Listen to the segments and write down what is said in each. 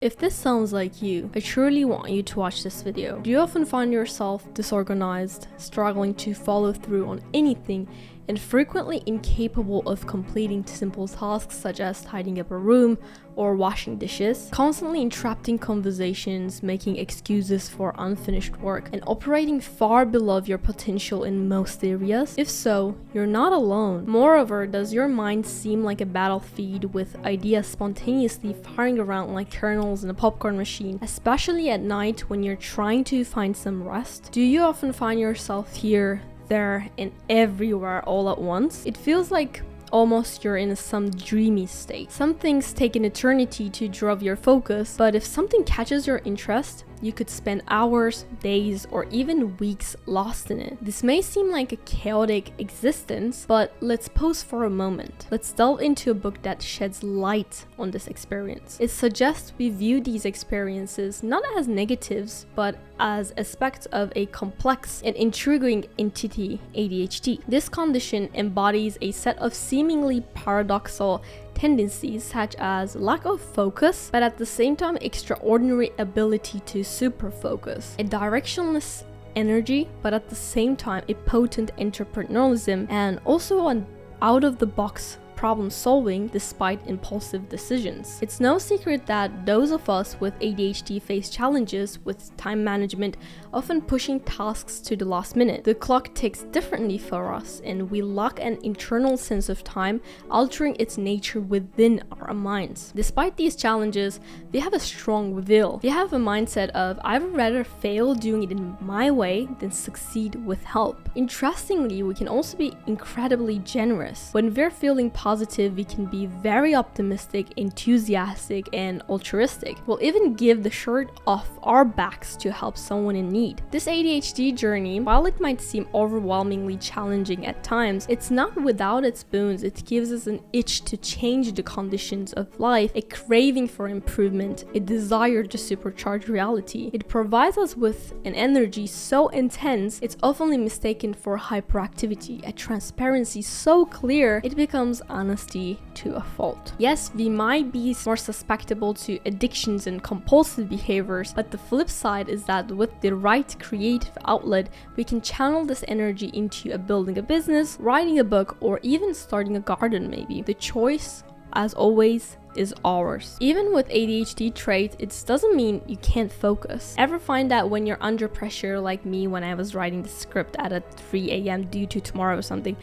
If this sounds like you, I truly want you to watch this video. Do you often find yourself disorganized, struggling to follow through on anything, and frequently incapable of completing simple tasks such as tidying up a room or washing dishes, constantly entrapped in conversations, making excuses for unfinished work, and operating far below your potential in most areas? If so, you're not alone. Moreover, does your mind seem like a battlefield with ideas spontaneously firing around like kernels in a popcorn machine, especially at night when you're trying to find some rest? Do you often find yourself here, there, and everywhere all at once? It feels like almost you're in some dreamy state. Some things take an eternity to drive your focus, but if something catches your interest, you could spend hours, days, or even weeks lost in it. This may seem like a chaotic existence, but let's pause for a moment. Let's delve into a book that sheds light on this experience. It suggests we view these experiences not as negatives, but as aspects of a complex and intriguing entity, ADHD. This condition embodies a set of seemingly paradoxical tendencies such as lack of focus, but at the same time extraordinary ability to super focus, a directionless energy, but at the same time a potent entrepreneurialism, and also an out-of-the-box problem solving despite impulsive decisions. It's no secret that those of us with ADHD face challenges with time management, often pushing tasks to the last minute. The clock ticks differently for us, and we lack an internal sense of time, altering its nature within our minds. Despite these challenges, we have a strong will. We have a mindset of I would rather fail doing it in my way than succeed with help. Interestingly, we can also be incredibly generous. When we're feeling positive, we can be very optimistic, enthusiastic, and altruistic. We'll even give the shirt off our backs to help someone in need. This ADHD journey, while it might seem overwhelmingly challenging at times, it's not without its boons. It gives us an itch to change the conditions of life, a craving for improvement, a desire to supercharge reality. It provides us with an energy so intense, it's often mistaken for hyperactivity, a transparency so clear, it becomes honesty to a fault. Yes, we might be more susceptible to addictions and compulsive behaviors, but the flip side is that with the right creative outlet, we can channel this energy into building a business, writing a book, or even starting a garden maybe. The choice, as always, is ours. Even with ADHD traits, it doesn't mean you can't focus. Ever find that when you're under pressure, like me when I was writing the script at 3 a.m. due to tomorrow or something,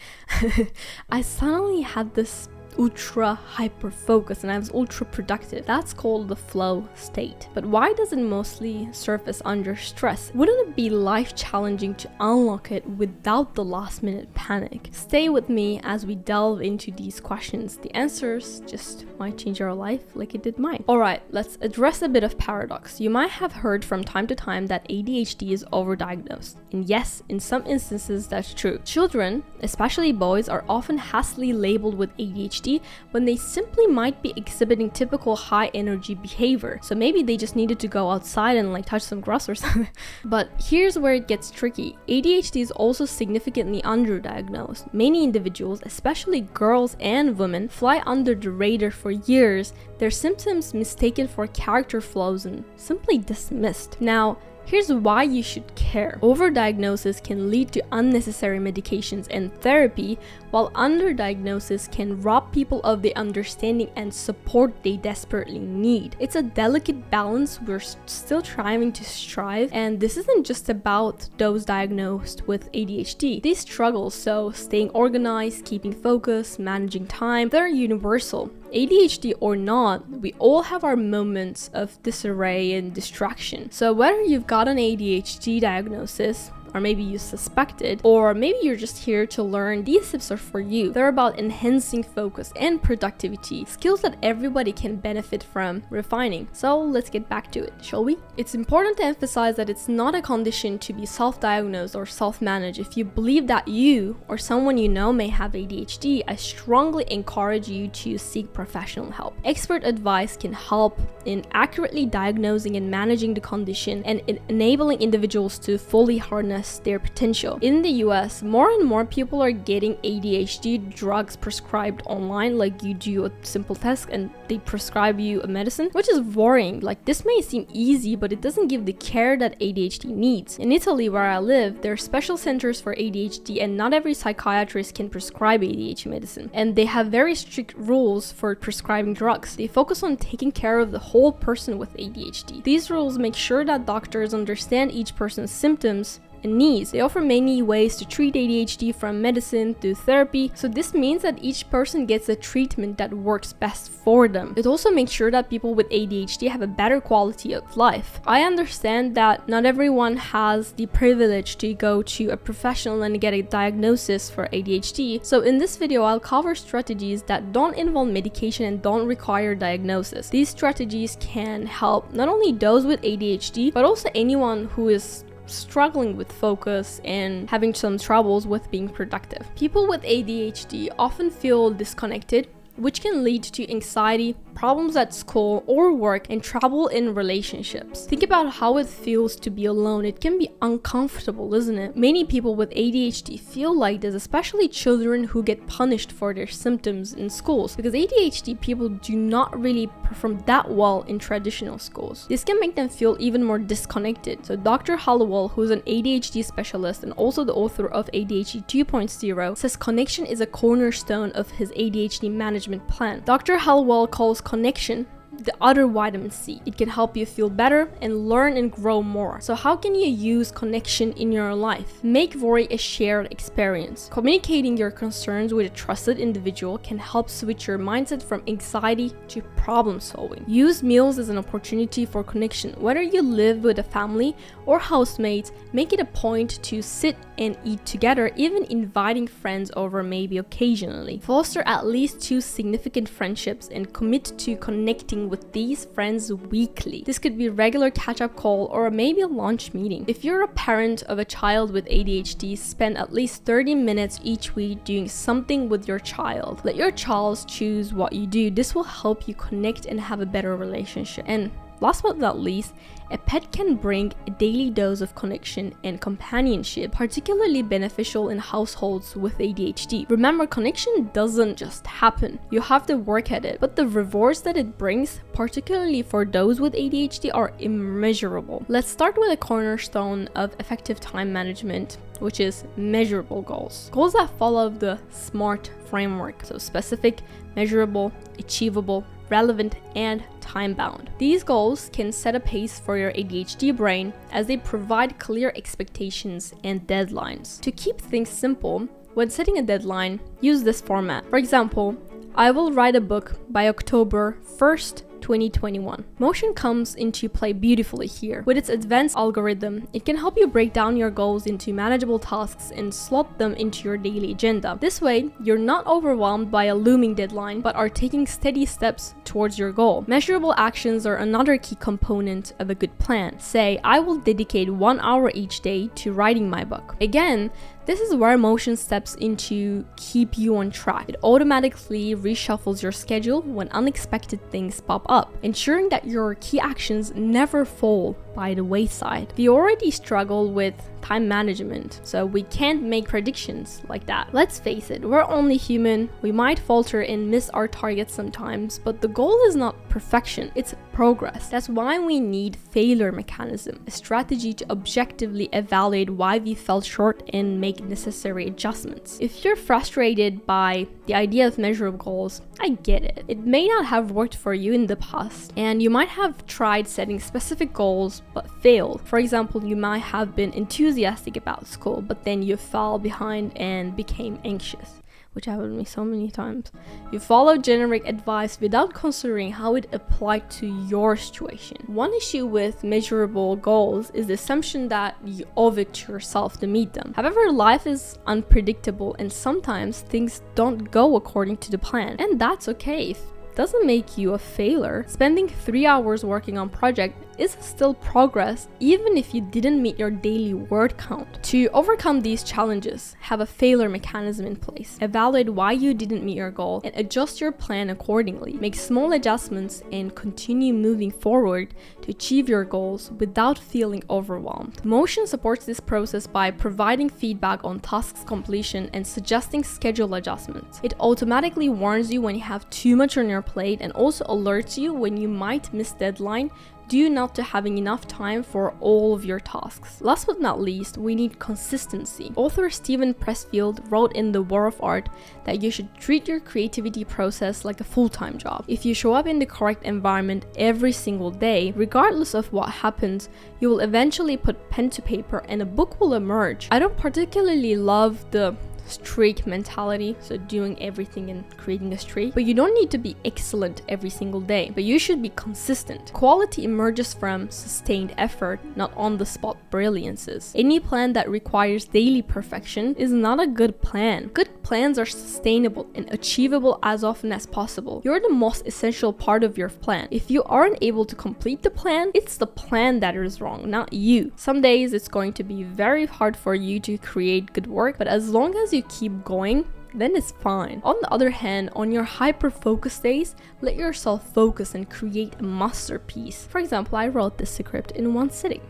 I suddenly had this ultra hyper focus and I was ultra productive. That's called the flow state. But why does it mostly surface under stress? Wouldn't it be life challenging to unlock it without the last minute panic? Stay with me as we delve into these questions. The answers just might change our life like it did mine. Alright, let's address a bit of paradox. You might have heard from time to time that ADHD is overdiagnosed. And yes, in some instances that's true. Children, especially boys, are often hastily labeled with ADHD when they simply might be exhibiting typical high energy behavior. So maybe they just needed to go outside and like touch some grass or something. But here's where it gets tricky. ADHD is also significantly underdiagnosed. Many individuals, especially girls and women, fly under the radar for years, their symptoms mistaken for character flaws and simply dismissed. Now, here's why you should care. Overdiagnosis can lead to unnecessary medications and therapy, while underdiagnosis can rob people of the understanding and support they desperately need. It's a delicate balance we're still trying to strive, and this isn't just about those diagnosed with ADHD. These struggles, so staying organized, keeping focus, managing time, they're universal. ADHD or not, we all have our moments of disarray and distraction. So whether you've got an ADHD diagnosis, or maybe you suspect it, or maybe you're just here to learn, these tips are for you. They're about enhancing focus and productivity, skills that everybody can benefit from refining. So let's get back to it, shall we? It's important to emphasize that it's not a condition to be self-diagnosed or self-managed. If you believe that you or someone you know may have ADHD, I strongly encourage you to seek professional help. Expert advice can help in accurately diagnosing and managing the condition and in enabling individuals to fully harness express their potential. In the US, more and more people are getting ADHD drugs prescribed online, like you do a simple test and they prescribe you a medicine, which is worrying. Like, this may seem easy, but it doesn't give the care that ADHD needs. In Italy, where I live, there are special centers for ADHD, and not every psychiatrist can prescribe ADHD medicine. And they have very strict rules for prescribing drugs. They focus on taking care of the whole person with ADHD. These rules make sure that doctors understand each person's symptoms and needs. They offer many ways to treat ADHD, from medicine to therapy, so this means that each person gets a treatment that works best for them. It also makes sure that people with ADHD have a better quality of life. I understand that not everyone has the privilege to go to a professional and get a diagnosis for ADHD, so in this video I'll cover strategies that don't involve medication and don't require diagnosis. These strategies can help not only those with ADHD, but also anyone who is struggling with focus and having some troubles with being productive. People with ADHD often feel disconnected, which can lead to anxiety, problems at school or work, and trouble in relationships. Think about how it feels to be alone. It can be uncomfortable, isn't it? Many people with ADHD feel like this, especially children who get punished for their symptoms in schools, because ADHD people do not really perform that well in traditional schools. This can make them feel even more disconnected. So Dr. Hallowell, who's an ADHD specialist and also the author of ADHD 2.0, says connection is a cornerstone of his ADHD management plan. Dr. Hallowell calls connection the other vitamin C. It can help you feel better and learn and grow more. So how can you use connection in your life? Make worry a shared experience. Communicating your concerns with a trusted individual can help switch your mindset from anxiety to problem solving. Use meals as an opportunity for connection. Whether you live with a family or housemates, make it a point to sit and eat together, even inviting friends over maybe occasionally. Foster at least 2 significant friendships and commit to connecting with these friends weekly. This could be a regular catch-up call or maybe a lunch meeting. If you're a parent of a child with ADHD, spend at least 30 minutes each week doing something with your child. Let your child choose what you do. This will help you connect and have a better relationship. And last but not least, a pet can bring a daily dose of connection and companionship, particularly beneficial in households with ADHD. Remember, connection doesn't just happen. You have to work at it, but the rewards that it brings, particularly for those with ADHD, are immeasurable. Let's start with a cornerstone of effective time management, which is measurable goals. Goals that follow the SMART framework, so specific, measurable, achievable, relevant, and time-bound. These goals can set a pace for your ADHD brain as they provide clear expectations and deadlines. To keep things simple, when setting a deadline, use this format. For example, I will write a book by October 1st, 2021. Motion comes into play beautifully here. With its advanced algorithm, it can help you break down your goals into manageable tasks and slot them into your daily agenda. This way, you're not overwhelmed by a looming deadline, but are taking steady steps towards your goal. Measurable actions are another key component of a good plan. Say, I will dedicate 1 hour each day to writing my book. Again, this is where motion steps in to keep you on track. It automatically reshuffles your schedule when unexpected things pop up, ensuring that your key actions never fall by the wayside. We already struggle with time management, so we can't make predictions like that. Let's face it, we're only human. We might falter and miss our targets sometimes, but the goal is not perfection, it's progress. That's why we need failure mechanism, a strategy to objectively evaluate why we fell short and make necessary adjustments. If you're frustrated by the idea of measurable goals, I get it. It may not have worked for you in the past, and you might have tried setting specific goals but failed. For example, you might have been enthusiastic about school, but then you fell behind and became anxious, which happened to me so many times. You followed generic advice without considering how it applied to your situation. One issue with measurable goals is the assumption that you owe it to yourself to meet them. However, life is unpredictable and sometimes things don't go according to the plan, and that's okay. If doesn't make you a failure. Spending 3 hours working on project is still progress even if you didn't meet your daily word count. To overcome these challenges, have a failure mechanism in place. Evaluate why you didn't meet your goal and adjust your plan accordingly. Make small adjustments and continue moving forward to achieve your goals without feeling overwhelmed. Motion supports this process by providing feedback on tasks completion and suggesting schedule adjustments. It automatically warns you when you have too much on your plate and also alerts you when you might miss deadline due not to having enough time for all of your tasks. Last but not least, we need consistency. Author Steven Pressfield wrote in The War of Art that you should treat your creativity process like a full-time job. If you show up in the correct environment every single day, regardless of what happens, you will eventually put pen to paper and a book will emerge. I don't particularly love the streak mentality, so doing everything and creating a streak, but you don't need to be excellent every single day, but you should be consistent. Quality emerges from sustained effort, not on the spot brilliances. Any plan that requires daily perfection is not a good plan. Good plans are sustainable and achievable as often as possible. You're the most essential part of your plan. If you aren't able to complete the plan, it's the plan that is wrong, not you. Some days it's going to be very hard for you to create good work, but as long as you keep going, then it's fine. On the other hand, on your hyper-focus days, let yourself focus and create a masterpiece. For example, I wrote this script in one sitting.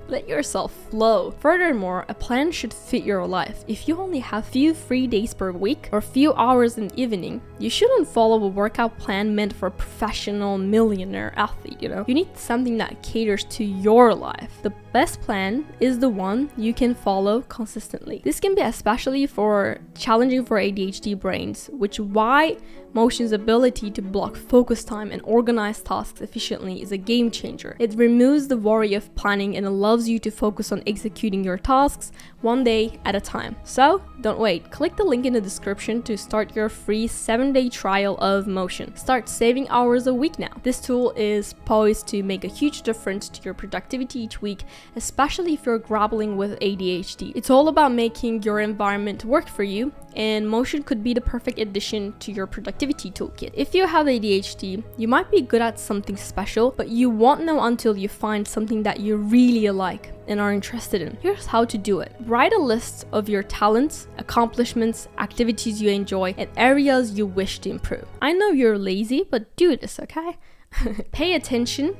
Let yourself flow. Furthermore, a plan should fit your life. If you only have few free days per week or few hours in the evening, you shouldn't follow a workout plan meant for a professional millionaire athlete, You need something that caters to your life. The best plan is the one you can follow consistently. This can be especially challenging for ADHD brains, which why Motion's ability to block focus time and organize tasks efficiently is a game changer. It removes the worry of planning and allows you to focus on executing your tasks one day at a time. So, don't wait. Click the link in the description to start your free 7-day trial of Motion. Start saving hours a week now. This tool is poised to make a huge difference to your productivity each week, especially if you're grappling with ADHD. It's all about making your environment work for you, and Motion could be the perfect addition to your productivity toolkit. If you have ADHD, you might be good at something special, but you won't know until you find something that you really like and are interested in. Here's how to do it. Write a list of your talents, accomplishments, activities you enjoy, and areas you wish to improve. I know you're lazy, but do this, okay? Pay attention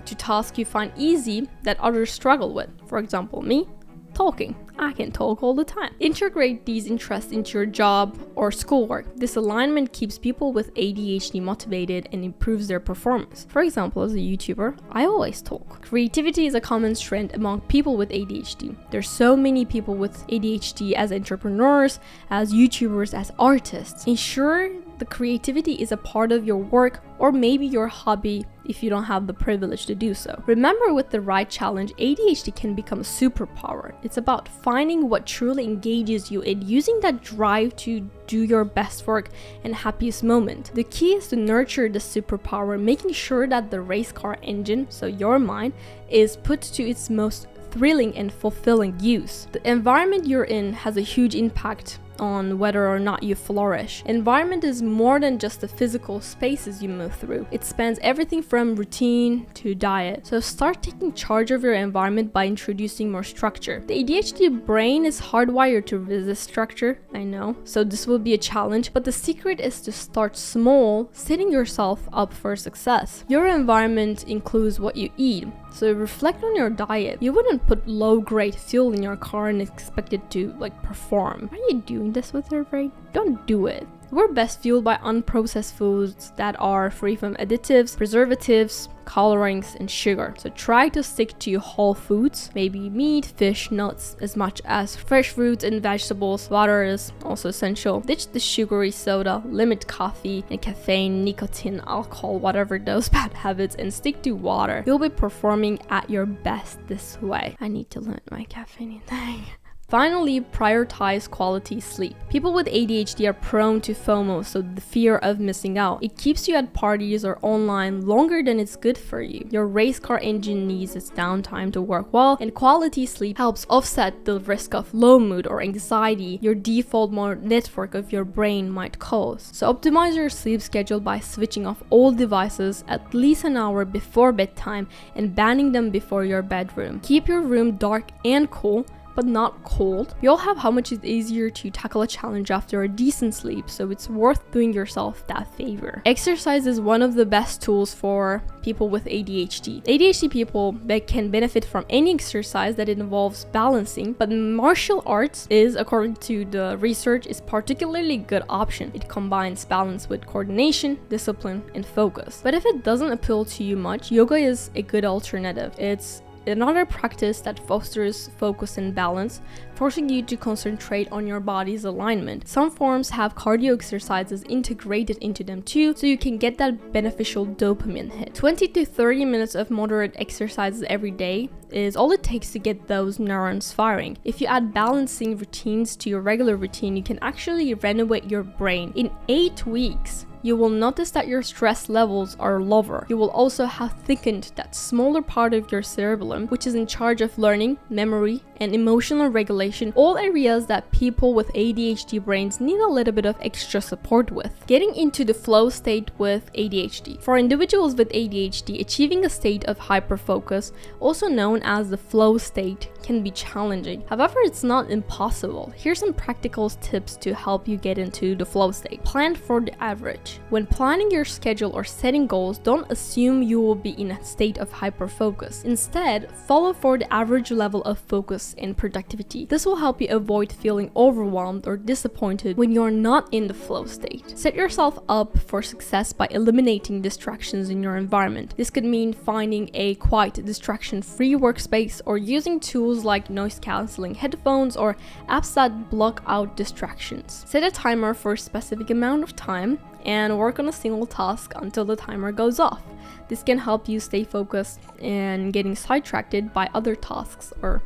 to tasks you find easy that others struggle with. For example, me, talking. I can talk all the time. Integrate these interests into your job or schoolwork. This alignment keeps people with ADHD motivated and improves their performance. For example, as a YouTuber, I always talk. Creativity is a common strength among people with ADHD. There's so many people with ADHD as entrepreneurs, as YouTubers, as artists. Ensure the creativity is a part of your work or maybe your hobby if you don't have the privilege to do so. Remember, with the right challenge, ADHD can become a superpower. It's about finding what truly engages you and using that drive to do your best work and happiest moment. The key is to nurture the superpower, making sure that the race car engine, so your mind, is put to its most thrilling and fulfilling use. The environment you're in has a huge impact on whether or not you flourish. Environment is more than just the physical spaces you move through. It spans everything from routine to diet. So start taking charge of your environment by introducing more structure. The ADHD brain is hardwired to resist structure, I know, so this will be a challenge, but the secret is to start small, setting yourself up for success. Your environment includes what you eat, so reflect on your diet. You wouldn't put low-grade fuel in your car and expect it to perform. Are you doing this with your brain? Don't do it. We're best fueled by unprocessed foods that are free from additives, preservatives, colorings, and sugar. So try to stick to whole foods, maybe meat, fish, nuts, as much as fresh fruits and vegetables. Water is also essential. Ditch the sugary soda, limit coffee and caffeine, nicotine, alcohol, whatever those bad habits, and stick to water. You'll be performing at your best this way. I need to limit my caffeine intake. Finally, prioritize quality sleep. People with ADHD are prone to FOMO, so the fear of missing out. It keeps you at parties or online longer than it's good for you. Your race car engine needs its downtime to work well, and quality sleep helps offset the risk of low mood or anxiety your default mode network of your brain might cause. So optimize your sleep schedule by switching off all devices at least an hour before bedtime and banning them before your bedroom. Keep your room dark and cool, but not cold. We all have how much it's easier to tackle a challenge after a decent sleep, so it's worth doing yourself that favor. Exercise is one of the best tools for people with ADHD. ADHD people that can benefit from any exercise that involves balancing, but martial arts is, according to the research, is particularly good option. It combines balance with coordination, discipline, and focus. But if it doesn't appeal to you much, yoga is a good alternative. It's another practice that fosters focus and balance, forcing you to concentrate on your body's alignment. Some forms have cardio exercises integrated into them too, so you can get that beneficial dopamine hit. 20 to 30 minutes of moderate exercises every day is all it takes to get those neurons firing. If you add balancing routines to your regular routine, you can actually renovate your brain. In 8 weeks, you will notice that your stress levels are lower. You will also have thickened that smaller part of your cerebellum, which is in charge of learning, memory, and emotional regulation, all areas that people with ADHD brains need a little bit of extra support with. Getting into the flow state with ADHD. For individuals with ADHD, achieving a state of hyperfocus, also known as the flow state, can be challenging. However, it's not impossible. Here's some practical tips to help you get into the flow state. Plan for the average. When planning your schedule or setting goals, don't assume you will be in a state of hyperfocus. Instead, follow for the average level of focus and productivity. This will help you avoid feeling overwhelmed or disappointed when you're not in the flow state. Set yourself up for success by eliminating distractions in your environment. This could mean finding a quiet, distraction-free workspace or using tools like noise-canceling headphones or apps that block out distractions. Set a timer for a specific amount of time and work on a single task until the timer goes off. This can help you stay focused and getting sidetracked by other tasks or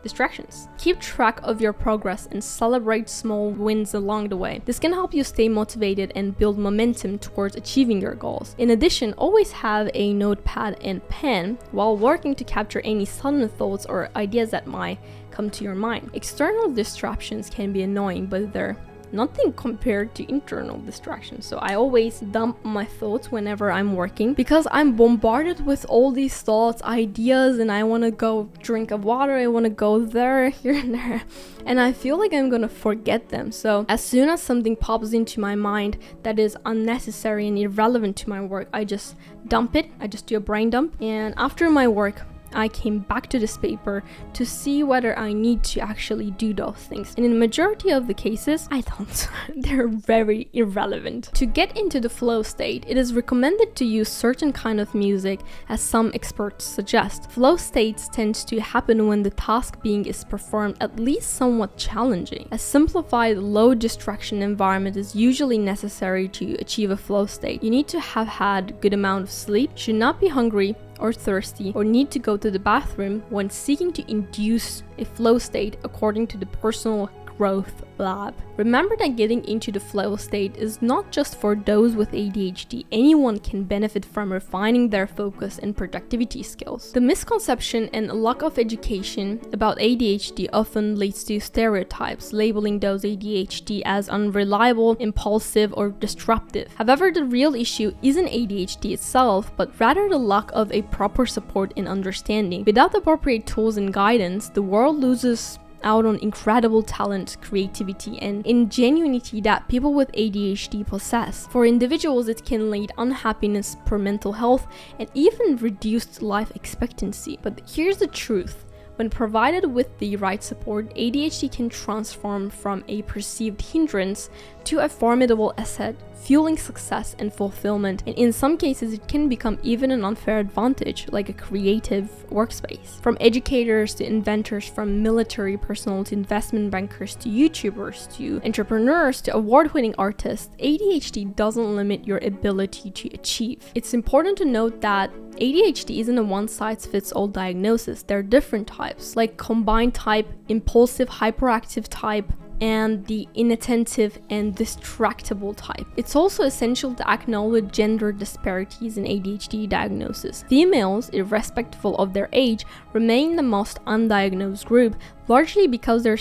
distractions. Keep track of your progress and celebrate small wins along the way. This can help you stay motivated and build momentum towards achieving your goals. In addition, always have a notepad and pen while working to capture any sudden thoughts or ideas that might come to your mind. External distractions can be annoying, but they're nothing compared to internal distractions. So I always dump my thoughts whenever I'm working because I'm bombarded with all these thoughts, ideas, and I want to go drink of water, I want to go there, here and there, and I feel like I'm gonna forget them. So as soon as something pops into my mind that is unnecessary and irrelevant to my work, I just dump it. I just do a brain dump, and after my work I came back to this paper to see whether I need to actually do those things. And in the majority of the cases, I don't. They're very irrelevant. To get into the flow state, it is recommended to use certain kind of music, as some experts suggest. Flow states tend to happen when the task being is performed at least somewhat challenging. A simplified, low distraction environment is usually necessary to achieve a flow state. You need to have had good amount of sleep, should not be hungry or thirsty, or need to go to the bathroom when seeking to induce a flow state according to the personal growth lab. Remember that getting into the flow state is not just for those with ADHD. Anyone can benefit from refining their focus and productivity skills. The misconception and lack of education about ADHD often leads to stereotypes, labeling those ADHD as unreliable, impulsive, or disruptive. However, the real issue isn't ADHD itself, but rather the lack of a proper support and understanding. Without appropriate tools and guidance, the world loses out on incredible talent, creativity, and ingenuity that people with ADHD possess. For individuals, it can lead unhappiness, poor mental health, and even reduced life expectancy. But here's the truth. When provided with the right support, ADHD can transform from a perceived hindrance to a formidable asset, fueling success and fulfillment. And in some cases, it can become even an unfair advantage, like a creative workspace. From educators to inventors, from military personnel to investment bankers to YouTubers to entrepreneurs to award-winning artists, ADHD doesn't limit your ability to achieve. It's important to note that ADHD isn't a one-size-fits-all diagnosis. There are different types. types, like combined type, impulsive hyperactive type, and the inattentive and distractible type. It's also essential to acknowledge gender disparities in ADHD diagnosis. Females, irrespective of their age, remain the most undiagnosed group, largely because their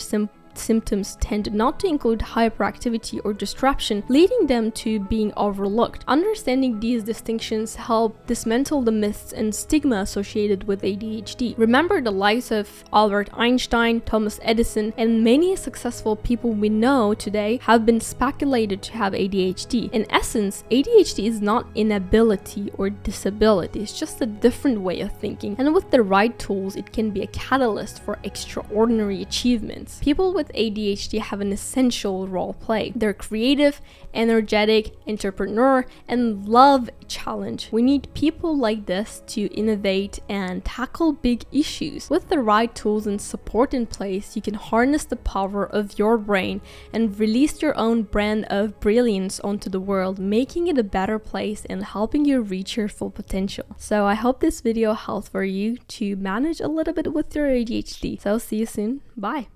symptoms tend not to include hyperactivity or disruption, leading them to being overlooked. Understanding these distinctions help dismantle the myths and stigma associated with ADHD. Remember, the likes of Albert Einstein, Thomas Edison, and many successful people we know today have been speculated to have ADHD. In essence, ADHD is not inability or disability, it's just a different way of thinking, and with the right tools, it can be a catalyst for extraordinary achievements. People with ADHD have an essential role to play. They're creative, energetic, entrepreneur, and love a challenge. We need people like this to innovate and tackle big issues. With the right tools and support in place, you can harness the power of your brain and release your own brand of brilliance onto the world, making it a better place and helping you reach your full potential. So I hope this video helps for you to manage a little bit with your ADHD. So see you soon. Bye.